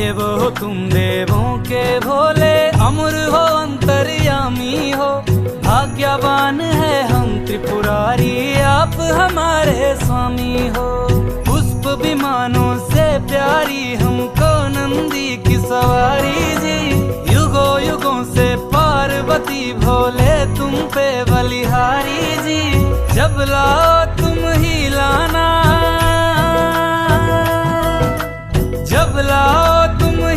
देव हो तुम देवों के भोले, अमर हो अंतर्यामी हो। भाग्यवान है हम त्रिपुरारी, आप हमारे स्वामी हो। पुष्प विमानों से प्यारी हमको नंदी की सवारी जी। युगों युगों से पार्वती भोले तुम पे बलिहारी जी। जब लाओ